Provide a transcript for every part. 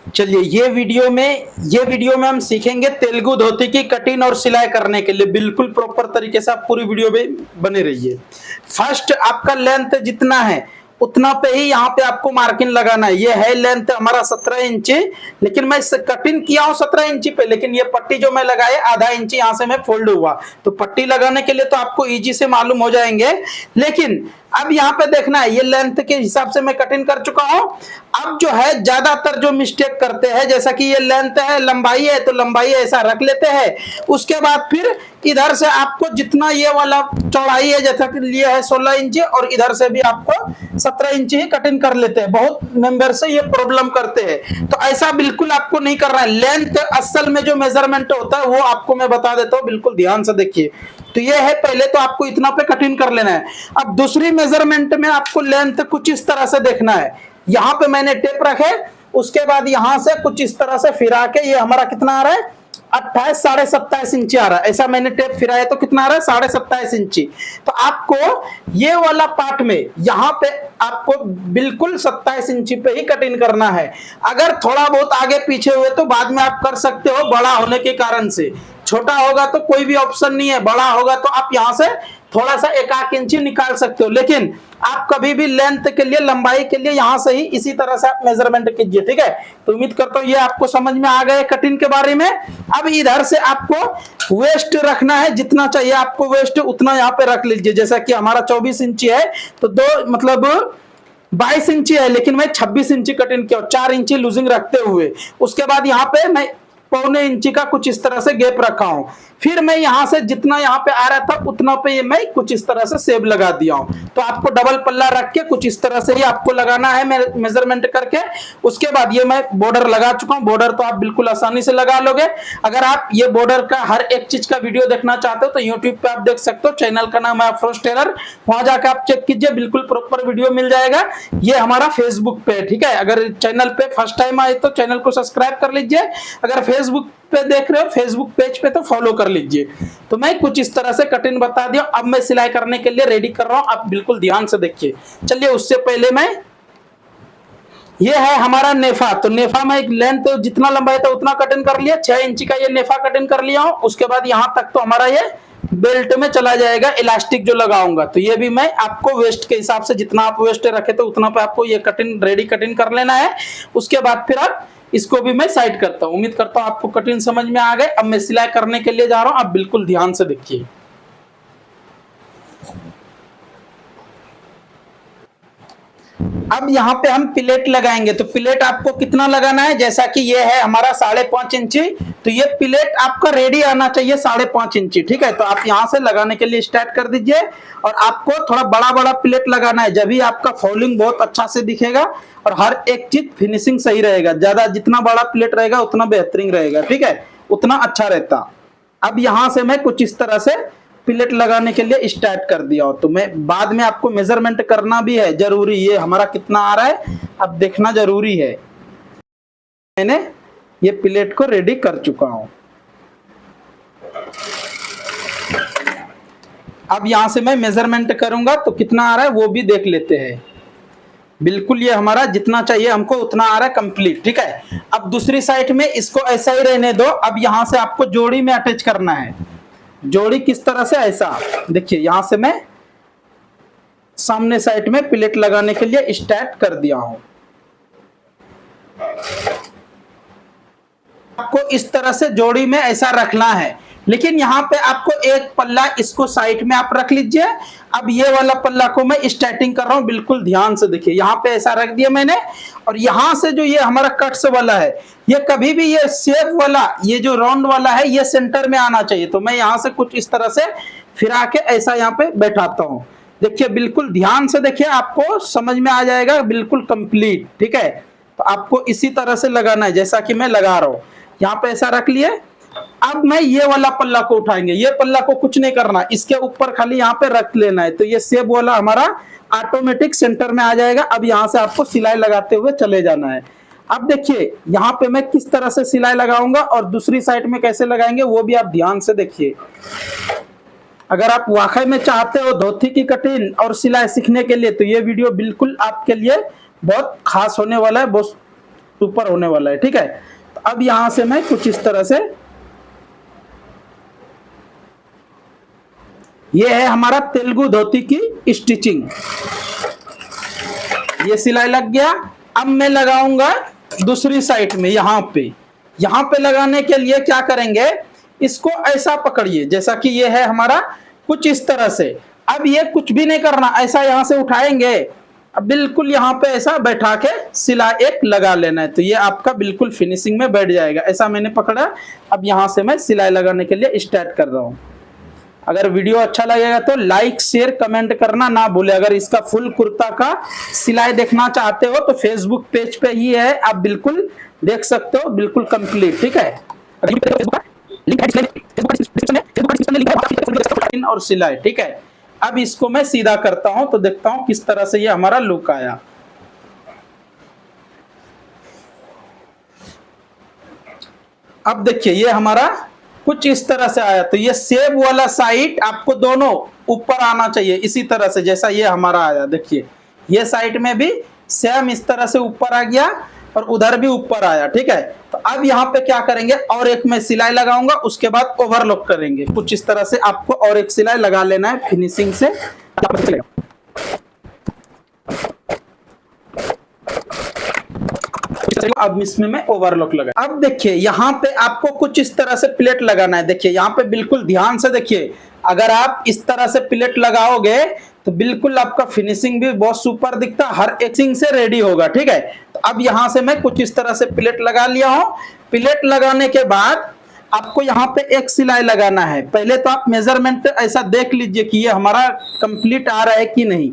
चलिए ये वीडियो में हम सीखेंगे तेलुगु धोती की कटिंग और सिलाई करने के लिए बिल्कुल प्रॉपर तरीके से आप पूरी वीडियो में बने रहिए। फर्स्ट आपका लेंथ जितना है उतना पे ही यहाँ पे आपको मार्किंग लगाना है। ये है लेंथ हमारा 17 इंची, लेकिन मैं कटिंग किया हूँ 17 इंची पे, लेकिन ये पट्टी जो मैं लगाए आधा इंची यहाँ से मैं फोल्ड हुआ, तो पट्टी लगाने के लिए तो आपको इजी से मालूम हो जाएंगे। लेकिन अब यहाँ पे देखना है ये लेंथ के हिसाब से मैं कटिंग कर चुका हूँ। अब जो है ज्यादातर जो मिस्टेक करते हैं, जैसा कि ये लेंथ है लंबाई है तो लंबाई ऐसा रख लेते हैं, उसके बाद फिर इधर से आपको जितना ये वाला चौड़ाई है जैसा कि लिए है 16 इंची और इधर से भी आपको 17 इंची ही कटिंग कर लेते हैं। बहुत मेंबर से ये प्रॉब्लम करते हैं, तो ऐसा बिल्कुल आपको नहीं करना है। लेंथ असल में जो मेजरमेंट होता है वो आपको मैं बता देता हूँ, बिल्कुल ध्यान से देखिए। तो ये है, पहले तो आपको इतना पे कटिंग कर लेना है। अब दूसरी मेजरमेंट में आपको लेंथ कुछ इस तरह से देखना है। यहाँ पे मैंने टेप रखे, उसके बाद यहां से कुछ इस तरह से फिरा के ये हमारा कितना आ रहा है 28 27.5 इंची आ रहा है। ऐसा मैंने टेप फिराया तो कितना आ रहा है 27.5 इंची। तो आपको ये वाला पार्ट में यहाँ पे आपको बिल्कुल 27 इंची पे ही कटिंग करना है। अगर थोड़ा बहुत आगे पीछे हुए तो बाद में आप कर सकते हो, बड़ा होने के कारण से। छोटा होगा तो कोई भी ऑप्शन नहीं है, बड़ा होगा तो आप यहां से थोड़ा सा 1 इंची निकाल सकते हो। लेकिन आप कभी भी लेंथ के लिए लंबाई के लिए यहां से ही इसी तरह से आप मेजरमेंट कीजिए, ठीक है। तो उम्मीद करता हूं ये आपको समझ में आ गए कटिंग के बारे में। अब इधर से आपको वेस्ट रखना है, जितना चाहिए आपको वेस्ट उतना यहाँ पे रख लीजिए। जैसा कि हमारा 24 इंची है तो 22 इंची है, लेकिन मैं 26 इंची कटिंग किया, 4 इंची लूजिंग रखते हुए। उसके बाद यहाँ पे मैं 1.25 इंची का कुछ इस तरह से गैप रखा हूं। फिर मैं यहां से जितना यहां पे आ रहा था उतना पे ये मैं कुछ इस तरह से सेब लगा दिया हूं। तो आपको डबल पल्ला रख के कुछ इस तरह से ही आपको लगाना है मेजरमेंट करके। उसके बाद ये मैं बॉर्डर लगा चुका हूं। बॉर्डर तो आप बिल्कुल आसानी से लगा लोगे। अगर आप ये बॉर्डर का हर एक चीज का वीडियो देखना चाहते हो तो यूट्यूब पे आप देख सकते हो, चैनल का नाम है अफरोज टेलर, वहां जाकर आप चेक कीजिए, बिल्कुल प्रॉपर वीडियो मिल जाएगा। ये हमारा फेसबुक पे, ठीक है। अगर चैनल पे फर्स्ट टाइम आए तो चैनल को सब्सक्राइब कर लीजिए, अगर फेसबुक पे देख रहे हो फेसबुक पेज पे तो फॉलो कर लीजिए। तो मैं कुछ इस तरह से कटिंग बता दिया। अब मैं सिलाई करने के लिए रेडी कर रहा हूं, आप बिल्कुल ध्यान से देखिए। चलिए उससे पहले मैं, ये है हमारा नेफा। तो नेफा में एक लेंथ जितना लंबाई था उतना कटिंग कर लिया, 6 इंची का ये नेफा कटिंग कर लिया हूं। उसके बाद यहां तक तो हमारा ये बेल्ट में चला जाएगा, इलास्टिक जो लगाऊंगा। तो ये भी मैं आपको वेस्ट के हिसाब से, जितना आप वेस्ट रखे तो उतना पे आपको ये कटिंग रेडी कटिंग कर लेना है। उसके बाद फिर आप इसको भी मैं साइड करता हूं। उम्मीद करता हूं आपको कटिंग समझ में आ गए। अब मैं सिलाई करने के लिए जा रहा हूं, आप बिल्कुल ध्यान से देखिए। अब यहाँ पे हम प्लेट लगाएंगे। तो प्लेट आपको कितना लगाना है, जैसा कि ये है हमारा 5.5 इंची, तो ये प्लेट आपका रेडी आना चाहिए 5.5 इंची, ठीक है। तो आप यहाँ से लगाने के लिए स्टार्ट कर दीजिए। और आपको थोड़ा बड़ा बड़ा प्लेट लगाना है, जब भी आपका फॉलिंग बहुत अच्छा से दिखेगा और हर एक चीज फिनिशिंग सही रहेगा। ज्यादा जितना बड़ा प्लेट रहेगा उतना बेहतरीन रहेगा, ठीक है, उतना अच्छा रहता। अब यहां से मैं कुछ इस तरह से प्लेट लगाने के लिए स्टार्ट कर दिया हो। तो मैं बाद में आपको मेजरमेंट करना भी है जरूरी, ये हमारा कितना आ रहा है अब देखना जरूरी है। मैंने ये प्लेट को रेडी कर चुका हूं। अब यहां से मैं मेजरमेंट करूंगा तो कितना आ रहा है वो भी देख लेते हैं। बिल्कुल ये हमारा जितना चाहिए हमको उतना आ रहा है कंप्लीट, ठीक है। अब दूसरी साइड में इसको ऐसा ही रहने दो। अब यहां से आपको जोड़ी में अटैच करना है। जोड़ी किस तरह से, ऐसा देखिए, यहां से मैं सामने साइड में प्लेट लगाने के लिए स्टार्ट कर दिया हूं। आपको इस तरह से जोड़ी में ऐसा रखना है, लेकिन यहाँ पे आपको एक पल्ला इसको साइड में आप रख लीजिए। अब ये वाला पल्ला को मैं स्टार्टिंग कर रहा हूँ, बिल्कुल ध्यान से देखिए। यहाँ पे ऐसा रख दिया मैंने, और यहाँ से जो ये हमारा कट्स वाला है, ये कभी भी ये शेप वाला, ये जो राउंड वाला है, ये सेंटर में आना चाहिए। तो मैं यहाँ से कुछ इस तरह से फिरा के ऐसा यहाँ पे बैठाता हूँ। देखिए बिल्कुल ध्यान से देखिए, आपको समझ में आ जाएगा बिल्कुल कंप्लीट, ठीक है। तो आपको इसी तरह से लगाना है जैसा कि मैं लगा रहा हूँ। यहाँ पे ऐसा रख लिए। अब मैं ये वाला पल्ला को उठाएंगे, ये पल्ला को कुछ नहीं करना, इसके ऊपर खाली यहाँ पे रख लेना है। तो ये सेब वाला हमारा ऑटोमेटिक सेंटर में आ जाएगा। अब यहाँ से आपको सिलाई लगाते हुए चले जाना है। अब देखिए यहाँ पे मैं किस तरह से सिलाई लगाऊंगा और दूसरी साइड में कैसे लगाएंगे वो भी आप ध्यान से देखिए। अगर आप वाकई में चाहते हो धोती की कटिंग और सिलाई सीखने के लिए तो ये वीडियो बिल्कुल आपके लिए बहुत खास होने वाला है, बहुत ऊपर होने वाला है, ठीक है। तो अब यहां से मैं कुछ इस तरह से, ये है हमारा तेलुगु धोती की स्टिचिंग। ये सिलाई लग गया। अब मैं लगाऊंगा दूसरी साइड में, यहां पे लगाने के लिए क्या करेंगे, इसको ऐसा पकड़िए जैसा कि ये है हमारा कुछ इस तरह से। अब ये कुछ भी नहीं करना, ऐसा यहां से उठाएंगे, अब बिल्कुल यहाँ पे ऐसा बैठा के सिलाई एक लगा लेना है, तो ये आपका बिल्कुल फिनिशिंग में बैठ जाएगा। ऐसा मैंने पकड़ा। अब यहाँ से मैं सिलाई लगाने के लिए स्टार्ट कर रहा हूँ। अगर वीडियो अच्छा लगेगा तो लाइक शेयर कमेंट करना ना भूले। अगर इसका फुल कुर्ता का सिलाई देखना चाहते हो तो फेसबुक पेज पे ही है, आप बिल्कुल देख सकते हो, बिल्कुल कंप्लीट, ठीक है। और सिलाई, ठीक है। अब इसको मैं सीधा करता हूं तो देखता हूं किस तरह से ये हमारा लुक आया। अब देखिए ये हमारा कुछ इस तरह से आया। तो ये सेब वाला साइड आपको दोनों ऊपर आना चाहिए इसी तरह से, जैसा ये हमारा आया। देखिए ये साइड में भी सेम इस तरह से ऊपर आ गया और उधर भी ऊपर आया, ठीक है। तो अब यहाँ पे क्या करेंगे, और एक मैं सिलाई लगाऊंगा, उसके बाद ओवरलॉक करेंगे। कुछ इस तरह से आपको और एक सिलाई लगा लेना है फिनिशिंग से। अब इसमें मैं ओवरलॉक लगा। अब देखिए यहाँ पे आपको कुछ इस तरह से प्लेट लगाना है। देखिए यहाँ पे बिल्कुल ध्यान से देखिए, अगर आप इस तरह से प्लेट लगाओगे तो बिल्कुल आपका फिनिशिंग भी बहुत सुपर दिखता, हर एक सिंग से रेडी होगा, ठीक है। तो अब यहाँ से मैं कुछ इस तरह से प्लेट लगा लिया हूँ। प्लेट लगाने के बाद आपको यहाँ पे एक सिलाई लगाना है। पहले तो आप मेजरमेंट ऐसा देख लीजिए कि ये हमारा कंप्लीट आ रहा है कि नहीं,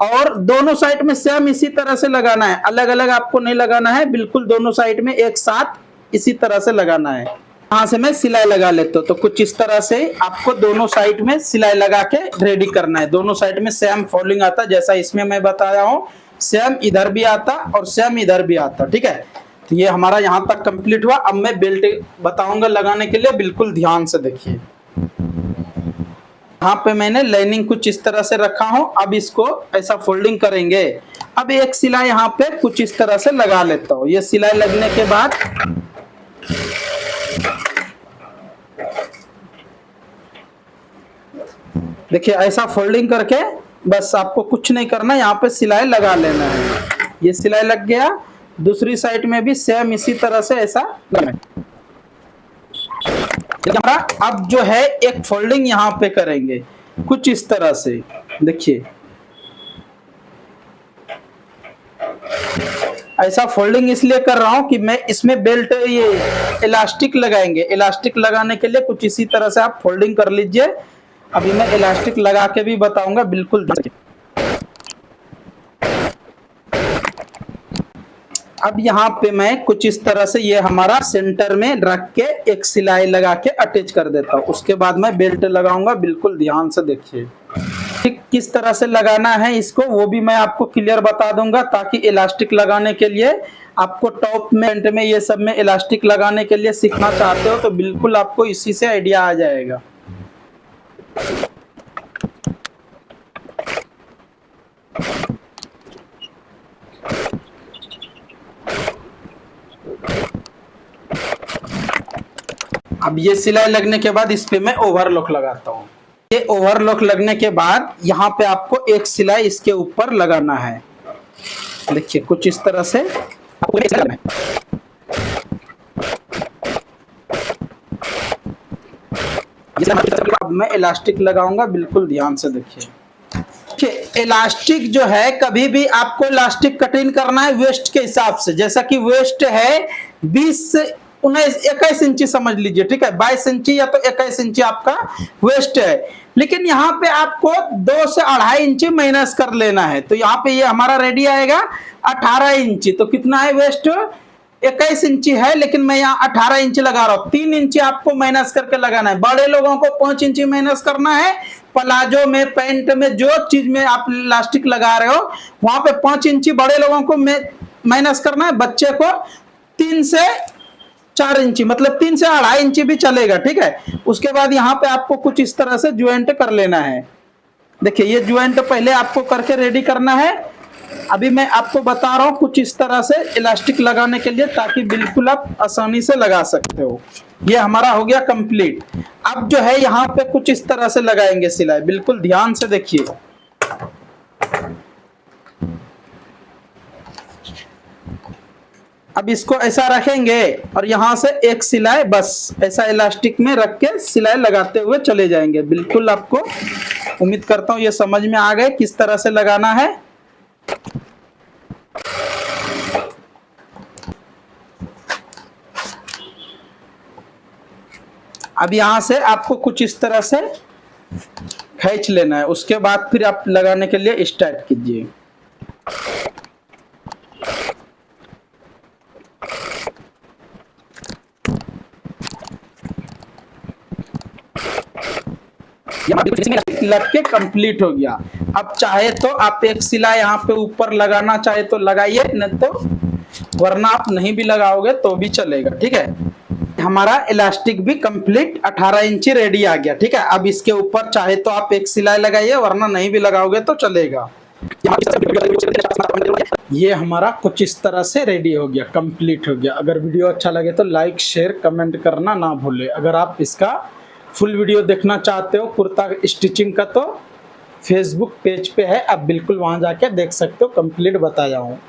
और दोनों साइड में सेम इसी तरह से लगाना है, अलग अलग आपको नहीं लगाना है, बिल्कुल दोनों साइड में एक साथ इसी तरह से लगाना है। यहाँ से मैं सिलाई लगा लेता हूँ। तो कुछ इस तरह से आपको दोनों साइड में सिलाई लगा के रेडी करना है। दोनों साइड में सेम फोल्डिंग आता, जैसा इसमें मैं बताया हूँ, सेम इधर भी आता और सेम इधर भी आता, ठीक है। तो ये हमारा यहाँ तक कंप्लीट हुआ। अब मैं बेल्ट बताऊंगा लगाने के लिए, बिल्कुल ध्यान से देखिए। यहाँ पे मैंने लाइनिंग कुछ इस तरह से रखा हूं। अब इसको ऐसा फोल्डिंग करेंगे। अब एक सिलाई यहाँ पे कुछ इस तरह से लगा लेता हूँ। ये सिलाई लगने के बाद देखिए ऐसा फोल्डिंग करके बस आपको कुछ नहीं करना, यहाँ पे सिलाई लगा लेना है। ये सिलाई लग गया। दूसरी साइड में भी सेम इसी तरह से ऐसा लगाना है। अब जो है एक फोल्डिंग यहाँ पे करेंगे कुछ इस तरह से। देखिए ऐसा फोल्डिंग इसलिए कर रहा हूं कि मैं इसमें बेल्ट ये इलास्टिक लगाएंगे। इलास्टिक लगाने के लिए कुछ इसी तरह से आप फोल्डिंग कर लीजिए। अभी मैं इलास्टिक लगा के भी बताऊंगा, बिल्कुल। अब यहाँ पे मैं कुछ इस तरह से ये हमारा सेंटर में रख के एक सिलाई लगा के अटैच कर देता हूँ। उसके बाद मैं बेल्ट लगाऊंगा, बिल्कुल ध्यान से देखिए। ठीक किस तरह से लगाना है इसको वो भी मैं आपको क्लियर बता दूंगा, ताकि इलास्टिक लगाने के लिए आपको टॉप में ये सब में इलास्टिक लगाने के लिए सीखना चाहते हो तो बिल्कुल आपको इसी से आइडिया आ जाएगा। अब ये सिलाई लगने के बाद इस पे मैं ओवरलॉक लगाता हूँ। ये ओवरलॉक लगने के बाद यहाँ पे आपको एक सिलाई इसके ऊपर लगाना है। देखिए कुछ इस तरह से आपको लगाना है। अब मैं इलास्टिक लगाऊंगा, बिल्कुल ध्यान से देखिए। इलास्टिक जो है कभी भी आपको इलास्टिक कटिंग करना है वेस्ट के हिसाब से। जैसा कि वेस्ट है 21 इंची समझ लीजिए, ठीक है। 22 इंची या तो 21 इंची आपका वेस्ट है, लेकिन यहाँ पे आपको 2 से 2.5 इंची माइनस कर लेना है। तो यहाँ पे ये हमारा रेडी आएगा 18 इंची। तो कितना है वेस्ट, 21 इंची है, लेकिन मैं यहाँ 18 इंची लगा रहा हूँ। 3 इंची आपको माइनस करके लगाना है। बड़े लोगों को 5 इंची माइनस करना है। प्लाजो में, पैंट में, जो चीज में आप इलास्टिक लगा रहे हो वहां पे 5 इंची बड़े लोगों को माइनस करना है। बच्चे को 3 से 4 इंची, मतलब 3 से 2.5 इंची भी चलेगा, ठीक है। उसके बाद यहाँ पे आपको कुछ इस तरह से ज्वाइंट कर लेना है। देखिए ये ज्वाइंट पहले आपको करके रेडी करना है। अभी मैं आपको बता रहा हूँ कुछ इस तरह से इलास्टिक लगाने के लिए, ताकि बिल्कुल आप आसानी से लगा सकते हो। ये हमारा हो गया कंप्लीट। अब जो है यहाँ पे कुछ इस तरह से लगाएंगे सिलाई, बिल्कुल ध्यान से देखिए। अब इसको ऐसा रखेंगे और यहाँ से एक सिलाई बस ऐसा इलास्टिक में रख के सिलाई लगाते हुए चले जाएंगे। बिल्कुल आपको उम्मीद करता हूँ ये समझ में आ गए किस तरह से लगाना है। अब यहाँ से आपको कुछ इस तरह से खींच लेना है, उसके बाद फिर आप लगाने के लिए स्टार्ट कीजिए। लग के कंप्लीट हो गया। अब चाहे तो आप एक सिलाई यहाँ पे ऊपर लगाना चाहे तो लगाइए, नहीं तो वरना आप नहीं भी लगाओगे तो भी चलेगा। ठीक है, हमारा इलास्टिक भी कंप्लीट 18 इंची रेडी आ गया। ठीक है, अब इसके ऊपर चाहे तो आप एक सिलाई लगाइए, वरना नहीं भी लगाओगे तो चलेगा। ये हमारा कुछ इस तरह से रेडी हो गया, कंप्लीट हो गया। अगर वीडियो अच्छा लगे तो लाइक शेयर कमेंट करना ना भूले। अगर आप इसका फुल वीडियो देखना चाहते हो कुर्ता स्टिचिंग का, तो फेसबुक पेज पे है, आप बिल्कुल वहां जाके देख सकते हो, कंप्लीट बताया हूँ।